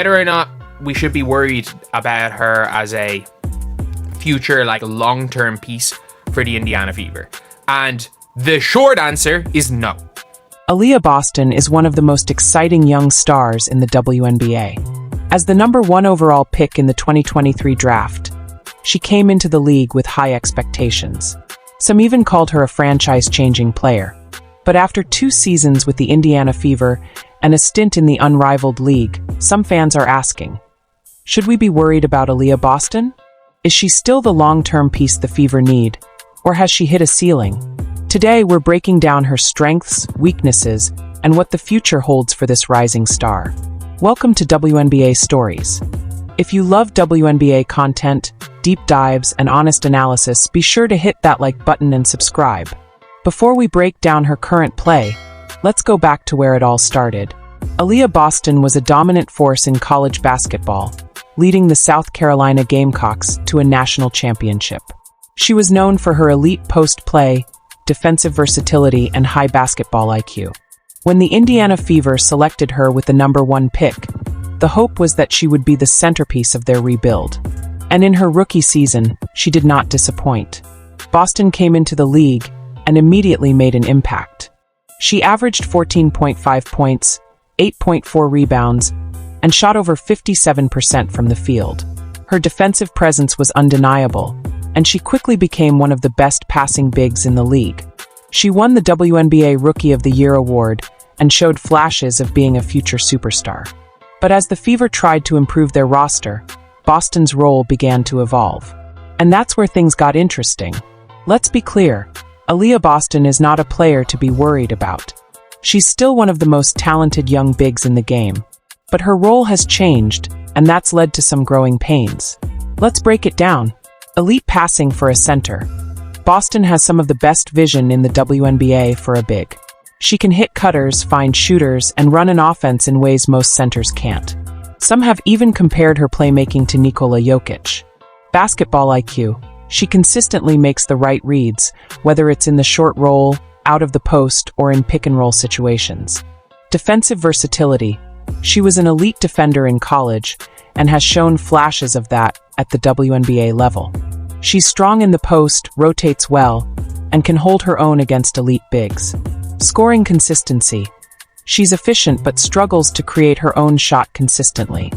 whether or not we should be worried about her as a future, like, long-term piece for the Indiana Fever. And the short answer is no. Aaliyah Boston is one of the most exciting young stars in the WNBA. As the #1 overall pick in the 2023 draft, she came into the league with high expectations. Some even called her a franchise-changing player. But after 2 seasons with the Indiana Fever and a stint in the Unrivaled league, some fans are asking, should we be worried about Aaliyah Boston? Is she still the long-term piece the Fever need, or has she hit a ceiling? Today, we're breaking down her strengths, weaknesses, and what the future holds for this rising star. Welcome to WNBA Stories. If you love WNBA content, deep dives, and honest analysis, be sure to hit that like button and subscribe. Before we break down her current play, let's go back to where it all started. Aaliyah Boston was a dominant force in college basketball, leading the South Carolina Gamecocks to a national championship. She was known for her elite post play, defensive versatility, and high basketball IQ. When the Indiana Fever selected her with the #1 pick, the hope was that she would be the centerpiece of their rebuild. And in her rookie season, she did not disappoint. Boston came into the league and immediately made an impact. She averaged 14.5 points, 8.4 rebounds, and shot over 57% from the field. Her defensive presence was undeniable, and she quickly became one of the best passing bigs in the league. She won the WNBA Rookie of the Year award and showed flashes of being a future superstar. But as the Fever tried to improve their roster, Boston's role began to evolve. And that's where things got interesting. Let's be clear, Aaliyah Boston is not a player to be worried about. She's still one of the most talented young bigs in the game. But her role has changed, and that's led to some growing pains. Let's break it down. Elite passing for a center. Boston has some of the best vision in the WNBA for a big. She can hit cutters, find shooters, and run an offense in ways most centers can't. Some have even compared her playmaking to Nikola Jokic. Basketball IQ. She consistently makes the right reads, whether it's in the short roll, out of the post, or in pick-and-roll situations. Defensive versatility. She was an elite defender in college and has shown flashes of that at the WNBA level. She's strong in the post, rotates well, and can hold her own against elite bigs. Scoring consistency. She's efficient but struggles to create her own shot consistently.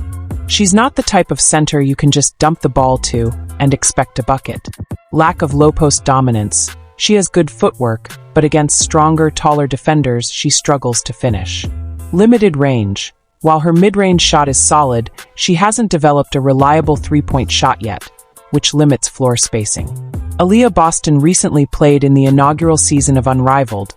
She's not the type of center you can just dump the ball to and expect a bucket. Lack of low-post dominance. She has good footwork, but against stronger, taller defenders, she struggles to finish. Limited range. While her mid-range shot is solid, she hasn't developed a reliable three-point shot yet, which limits floor spacing. Aaliyah Boston recently played in the inaugural season of Unrivaled,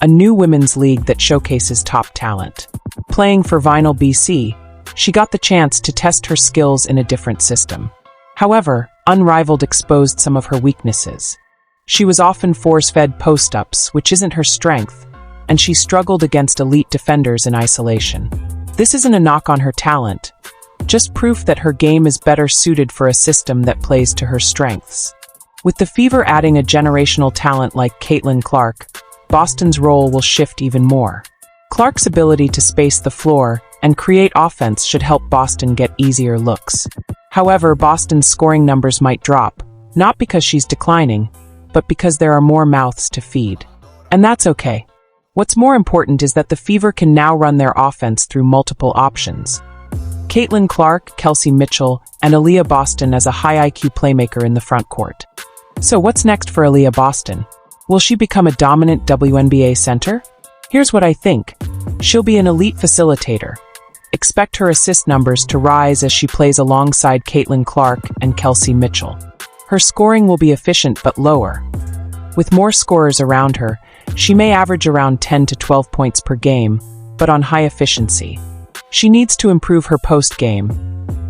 a new women's league that showcases top talent. Playing for Vinyl BC, she got the chance to test her skills in a different system. However, Unrivaled exposed some of her weaknesses. She was often force-fed post-ups, which isn't her strength, and she struggled against elite defenders in isolation. This isn't a knock on her talent, just proof that her game is better suited for a system that plays to her strengths. With the Fever adding a generational talent like Caitlin Clark, Boston's role will shift even more. Clark's ability to space the floor and create offense should help Boston get easier looks. However, Boston's scoring numbers might drop, not because she's declining, but because there are more mouths to feed. And that's okay. What's more important is that the Fever can now run their offense through multiple options. Caitlin Clark, Kelsey Mitchell, and Aaliyah Boston as a high IQ playmaker in the front court. So what's next for Aaliyah Boston? Will she become a dominant WNBA center? Here's what I think. She'll be an elite facilitator. Expect her assist numbers to rise as she plays alongside Caitlin Clark and Kelsey Mitchell. Her scoring will be efficient but lower. With more scorers around her, she may average around 10 to 12 points per game, but on high efficiency. She needs to improve her post game.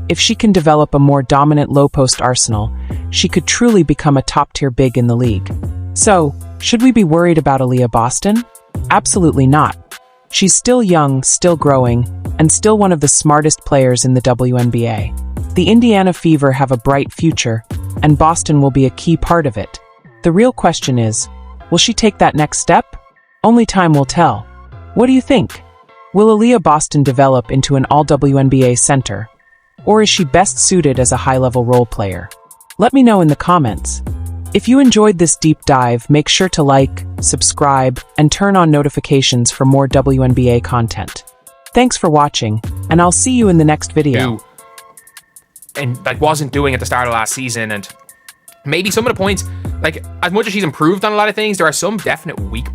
If she can develop a more dominant low-post arsenal, she could truly become a top-tier big in the league. So, should we be worried about Aaliyah Boston? Absolutely not. She's still young, still growing, and still one of the smartest players in the WNBA. The Indiana Fever have a bright future, and Boston will be a key part of it. The real question is, will she take that next step? Only time will tell. What do you think? Will Aaliyah Boston develop into an All-WNBA center? Or is she best suited as a high-level role player? Let me know in the comments. If you enjoyed this deep dive, make sure to like, subscribe, and turn on notifications for more WNBA content. Thanks for watching, and I'll see you in the next video. And like wasn't doing at the start of last season, and maybe some of the points, like as much as she's improved on a lot of things, there are some definite weak